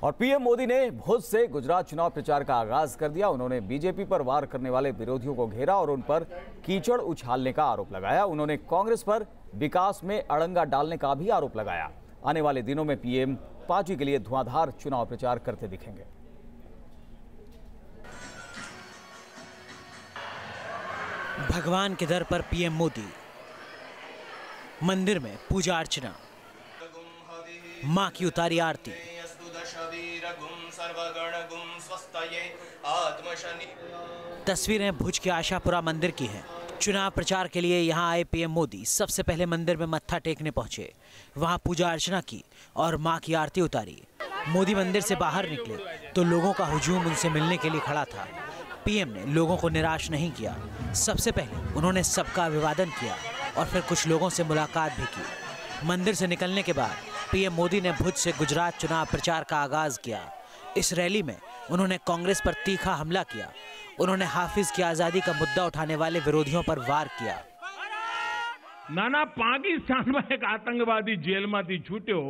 और पीएम मोदी ने भुज से गुजरात चुनाव प्रचार का आगाज कर दिया। उन्होंने बीजेपी पर वार करने वाले विरोधियों को घेरा और उन पर कीचड़ उछालने का आरोप लगाया। उन्होंने कांग्रेस पर विकास में अड़ंगा डालने का भी आरोप लगाया। आने वाले दिनों में पीएम पार्टी के लिए धुआंधार चुनाव प्रचार करते दिखेंगे। भगवान के दर पर पीएम मोदी, मंदिर में पूजा अर्चना, मां की उतारी आरती। तस्वीरें भुज के आशापुरा मंदिर की हैं। चुनाव प्रचार के लिए यहां आए पीएम मोदी सबसे पहले मंदिर में मत्था टेकने पहुंचे, वहां पूजा अर्चना की और मां की आरती उतारी। मोदी मंदिर से बाहर निकले तो लोगों का हुजूम उनसे मिलने के लिए खड़ा था। पीएम ने लोगों को निराश नहीं किया। सबसे पहले उन्होंने सबका अभिवादन किया और फिर कुछ लोगों से मुलाकात भी की। मंदिर से निकलने के बाद पीएम मोदी ने भुज से गुजरात चुनाव प्रचार का आगाज किया। इस रैली में उन्होंने कांग्रेस पर तीखा हमला किया। उन्होंने हाफिज की आजादी का मुद्दा उठाने वाले विरोधियों पर वार किया। नाना पाकिस्तान में एक आतंकवादी जेल में छूट्यो,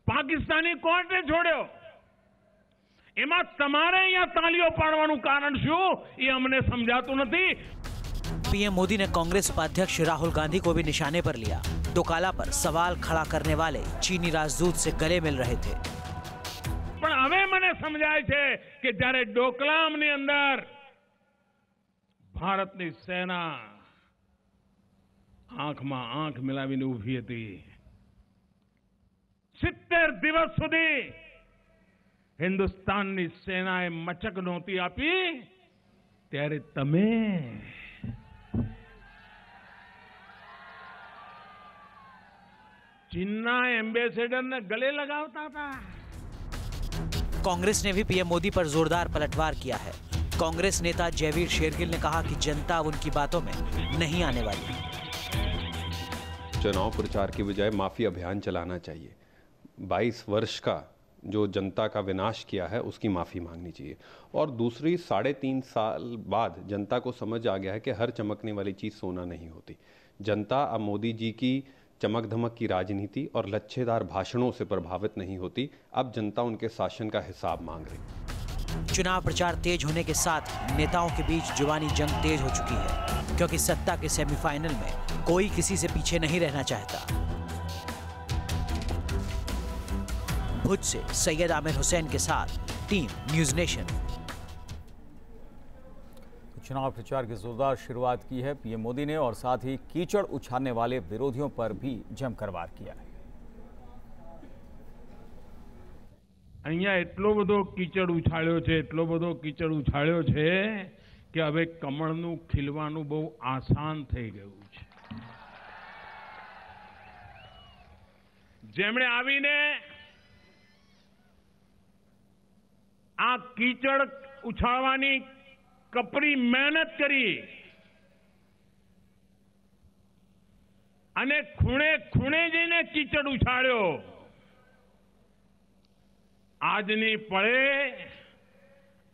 पाकिस्तानी कोर्टे छोड़्यो। एमा तमारे यहाँ तालियों पाड़वानुं कारण शू ये हमने समझातुं नथी। पीएम मोदी ने कांग्रेस उपाध्यक्ष राहुल गांधी को भी निशाने पर लिया। डोकाला पर सवाल खड़ा करने वाले चीनी राजदूत से गले मिल रहे थे। पण हमें मने समझाय छे कि जारे डोकलामनी अंदर भारतनी सेना आंख में आंख मिलावीने ऊभी हती, 70 दिवस सुधी हिंदुस्ताननी सेनाए मचक नहोती आपी, त्यारे तमे चीनना एम्बेसडर ने गले लगावता था। कांग्रेस ने भी पीएम मोदी पर जोरदार पलटवार किया है। कांग्रेस नेता जयवीर शेरगिल ने कहा कि जनता उनकी बातों में नहीं आने वाली। चुनाव प्रचार की बजाय माफी अभियान चलाना चाहिए। 22 वर्ष का जो जनता का विनाश किया है उसकी माफी मांगनी चाहिए। और दूसरी, 3.5 साल बाद जनता को समझ आ गया है कि हर चमकने वाली चीज सोना नहीं होती। जनता अब मोदी जी की चमक धमक की राजनीति और लच्छेदार भाषणों से प्रभावित नहीं होती। अब जनता उनके शासन का हिसाब मांग रही। चुनाव प्रचार तेज होने के साथ नेताओं के बीच जुबानी जंग तेज हो चुकी है, क्योंकि सत्ता के सेमीफाइनल में कोई किसी से पीछे नहीं रहना चाहता। भुज से सैयद आमिर हुसैन के साथ टीम न्यूज़ नेशन। चुनाव प्रचार की जोरदार शुरुआत की है पीएम मोदी ने और साथ ही कीचड़ उछालने वाले विरोधियों पर भी जमकर वार किया है। અહીંયા એટલો બધો कीचड़ ઉછાળ્યો છે, એટલો બધો कीचड़ ઉછાળ્યો છે કે હવે કમળનું ખીલવાનું બહુ આસાન થઈ ગયું છે। જેમણે આવીને આ कीचड़ ઉછાળવાની કપરી મહેનત કરી અને ખૂણે ખૂણે જઈને कीचड़ ઉછાળ્યો, આજની પળે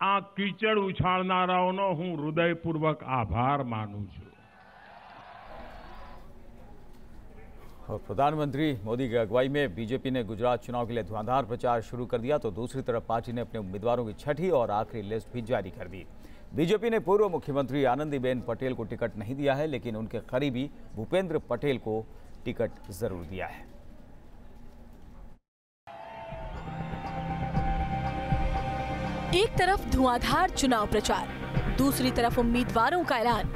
આ कीचड़ ઉછાળનારાઓનો હું હૃદયપૂર્વક આભાર માનું છું। और प्रधानमंत्री मोदी की अगुवाई में बीजेपी ने गुजरात चुनाव के लिए धुआंधार प्रचार शुरू कर दिया, तो दूसरी तरफ पार्टी ने अपने उम्मीदवारों की छठी और आखिरी लिस्ट भी जारी कर दी। बीजेपी ने पूर्व मुख्यमंत्री आनंदीबेन पटेल को टिकट नहीं दिया है, लेकिन उनके करीबी भूपेंद्र पटेल को टिकट जरूर दिया है। एक तरफ धुआंधार चुनाव प्रचार, दूसरी तरफ उम्मीदवारों का ऐलान।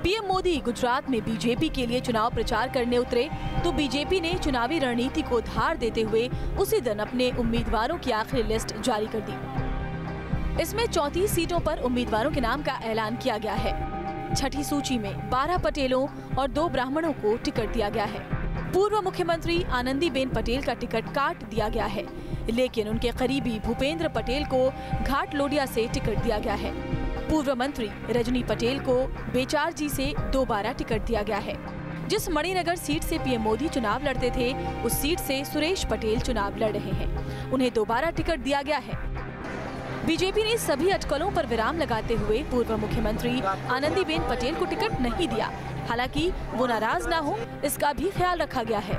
पीएम मोदी गुजरात में बीजेपी के लिए चुनाव प्रचार करने उतरे तो बीजेपी ने चुनावी रणनीति को धार देते हुए उसी दिन अपने उम्मीदवारों की आखिरी लिस्ट जारी कर दी। इसमें 34 सीटों पर उम्मीदवारों के नाम का ऐलान किया गया है। छठी सूची में 12 पटेलों और 2 ब्राह्मणों को टिकट दिया गया है। पूर्व मुख्यमंत्री आनंदीबेन पटेल का टिकट काट दिया गया है, लेकिन उनके करीबी भूपेंद्र पटेल को घाट लोडिया से टिकट दिया गया है। पूर्व मंत्री रजनी पटेल को बेचारजी से दोबारा टिकट दिया गया है। जिस मणिनगर सीट से पीएम मोदी चुनाव लड़ते थे, उस सीट से सुरेश पटेल चुनाव लड़ रहे हैं। उन्हें दोबारा टिकट दिया गया है। बीजेपी ने सभी अटकलों पर विराम लगाते हुए पूर्व मुख्यमंत्री आनंदीबेन पटेल को टिकट नहीं दिया। हालांकि वो नाराज ना हो, इसका भी ख्याल रखा गया है।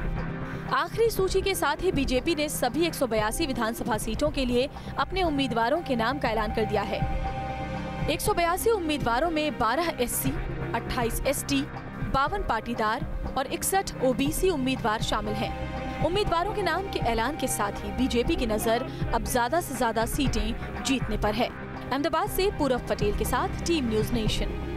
आखिरी सूची के साथ ही बीजेपी ने सभी 182 विधानसभा सीटों के लिए अपने उम्मीदवारों के नाम का ऐलान कर दिया है। 182 उम्मीदवारों में 12 SC, 28 ST, 52 पाटीदार और 61 OBC उम्मीदवार शामिल हैं। उम्मीदवारों के नाम के ऐलान के साथ ही बीजेपी की नजर अब ज्यादा से ज्यादा सीटें जीतने पर है। अहमदाबाद से पूरब पटेल के साथ टीम न्यूज़ नेशन।